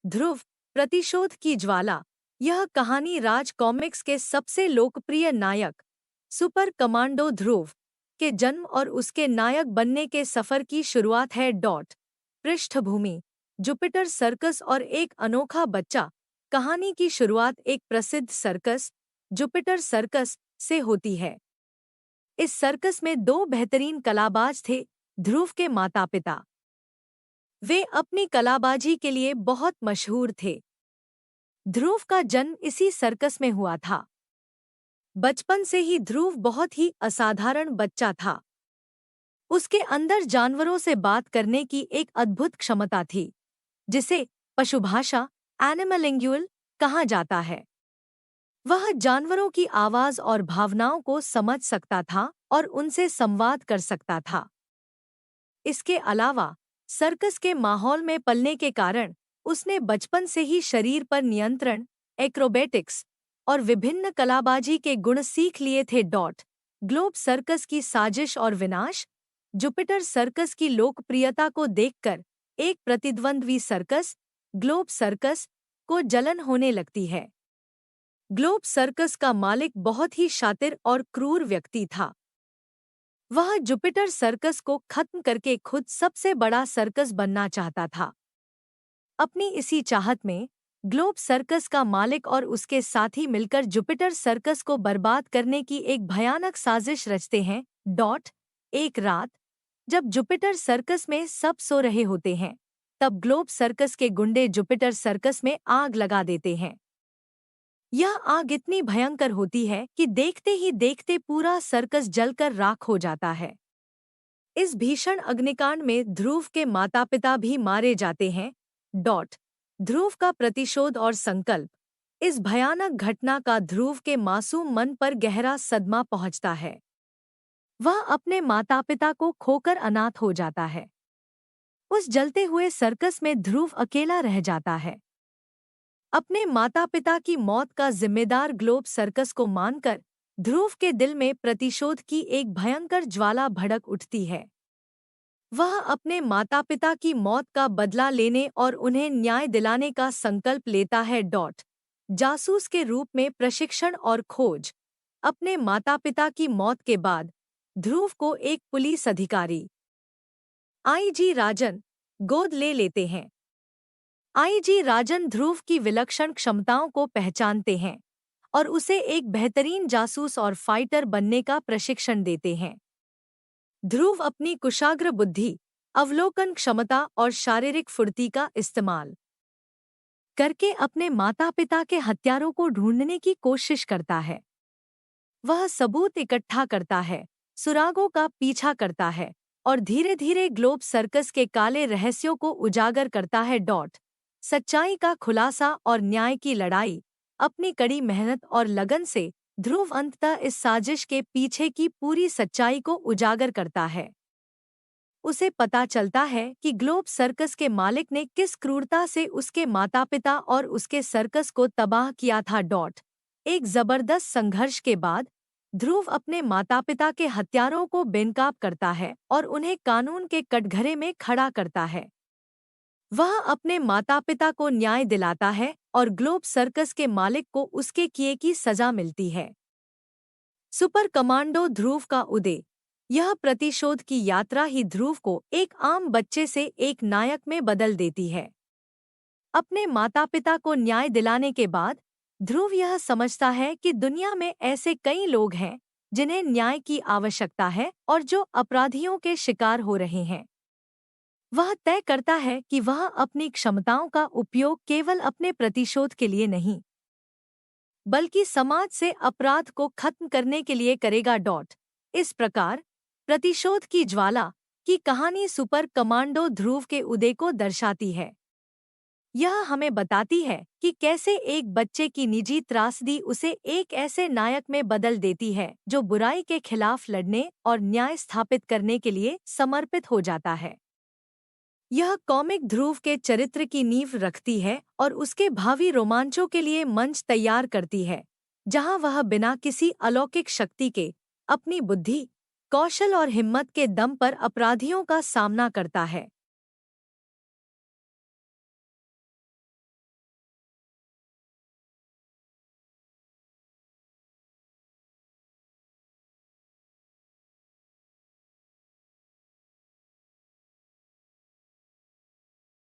ध्रुव, प्रतिशोध की ज्वाला। यह कहानी राज कॉमिक्स के सबसे लोकप्रिय नायक सुपर कमांडो ध्रुव के जन्म और उसके नायक बनने के सफर की शुरुआत है। पृष्ठभूमि: जुपिटर सर्कस और एक अनोखा बच्चा। कहानी की शुरुआत एक प्रसिद्ध सर्कस, जुपिटर सर्कस, से होती है। इस सर्कस में दो बेहतरीन कलाबाज थे, ध्रुव के माता पिता। वे अपनी कलाबाजी के लिए बहुत मशहूर थे। ध्रुव का जन्म इसी सर्कस में हुआ था। बचपन से ही ध्रुव बहुत ही असाधारण बच्चा था। उसके अंदर जानवरों से बात करने की एक अद्भुत क्षमता थी, जिसे पशुभाषा, एनिमलिंगुअल, कहा जाता है। वह जानवरों की आवाज और भावनाओं को समझ सकता था और उनसे संवाद कर सकता था। इसके अलावा सर्कस के माहौल में पलने के कारण उसने बचपन से ही शरीर पर नियंत्रण, एक्रोबेटिक्स और विभिन्न कलाबाजी के गुण सीख लिए थे। ग्लोब सर्कस की साजिश और विनाश: जुपिटर सर्कस की लोकप्रियता को देखकर एक प्रतिद्वंद्वी सर्कस, ग्लोब सर्कस, को जलन होने लगती है। ग्लोब सर्कस का मालिक बहुत ही शातिर और क्रूर व्यक्ति था। वह जुपिटर सर्कस को खत्म करके खुद सबसे बड़ा सर्कस बनना चाहता था। अपनी इसी चाहत में ग्लोब सर्कस का मालिक और उसके साथी मिलकर जुपिटर सर्कस को बर्बाद करने की एक भयानक साजिश रचते हैं। एक रात, जब जुपिटर सर्कस में सब सो रहे होते हैं, तब ग्लोब सर्कस के गुंडे जुपिटर सर्कस में आग लगा देते हैं। यह आग इतनी भयंकर होती है कि देखते ही देखते पूरा सर्कस जलकर राख हो जाता है। इस भीषण अग्निकांड में ध्रुव के माता पिता भी मारे जाते हैं। ध्रुव का प्रतिशोध और संकल्प: इस भयानक घटना का ध्रुव के मासूम मन पर गहरा सदमा पहुंचता है। वह अपने माता पिता को खोकर अनाथ हो जाता है। उस जलते हुए सर्कस में ध्रुव अकेला रह जाता है। अपने माता पिता की मौत का जिम्मेदार ग्लोब सर्कस को मानकर ध्रुव के दिल में प्रतिशोध की एक भयंकर ज्वाला भड़क उठती है। वह अपने माता पिता की मौत का बदला लेने और उन्हें न्याय दिलाने का संकल्प लेता है। जासूस के रूप में प्रशिक्षण और खोज: अपने माता पिता की मौत के बाद ध्रुव को एक पुलिस अधिकारी, आईजी राजन, गोद ले लेते हैं। आईजी राजन ध्रुव की विलक्षण क्षमताओं को पहचानते हैं और उसे एक बेहतरीन जासूस और फाइटर बनने का प्रशिक्षण देते हैं। ध्रुव अपनी कुशाग्र बुद्धि, अवलोकन क्षमता और शारीरिक फुर्ती का इस्तेमाल करके अपने माता पिता के हत्यारों को ढूंढने की कोशिश करता है। वह सबूत इकट्ठा करता है, सुरागों का पीछा करता है और धीरे धीरे ग्लोब सर्कस के काले रहस्यों को उजागर करता है। सच्चाई का खुलासा और न्याय की लड़ाई: अपनी कड़ी मेहनत और लगन से ध्रुव अंततः इस साजिश के पीछे की पूरी सच्चाई को उजागर करता है। उसे पता चलता है कि ग्लोब सर्कस के मालिक ने किस क्रूरता से उसके माता पिता और उसके सर्कस को तबाह किया था। एक जबरदस्त संघर्ष के बाद ध्रुव अपने माता पिता के हत्यारों को बेनकाब करता है और उन्हें कानून के कटघरे में खड़ा करता है। वह अपने माता पिता को न्याय दिलाता है और ग्लोब सर्कस के मालिक को उसके किए की सजा मिलती है। सुपर कमांडो ध्रुव का उदय: यह प्रतिशोध की यात्रा ही ध्रुव को एक आम बच्चे से एक नायक में बदल देती है। अपने माता पिता को न्याय दिलाने के बाद ध्रुव यह समझता है कि दुनिया में ऐसे कई लोग हैं जिन्हें न्याय की आवश्यकता है और जो अपराधियों के शिकार हो रहे हैं। वह तय करता है कि वह अपनी क्षमताओं का उपयोग केवल अपने प्रतिशोध के लिए नहीं, बल्कि समाज से अपराध को खत्म करने के लिए करेगा। इस प्रकार प्रतिशोध की ज्वाला की कहानी सुपर कमांडो ध्रुव के उदय को दर्शाती है। यह हमें बताती है कि कैसे एक बच्चे की निजी त्रासदी उसे एक ऐसे नायक में बदल देती है जो बुराई के खिलाफ लड़ने और न्याय स्थापित करने के लिए समर्पित हो जाता है। यह कॉमिक ध्रुव के चरित्र की नींव रखती है और उसके भावी रोमांचों के लिए मंच तैयार करती है, जहां वह बिना किसी अलौकिक शक्ति के अपनी बुद्धि, कौशल और हिम्मत के दम पर अपराधियों का सामना करता है।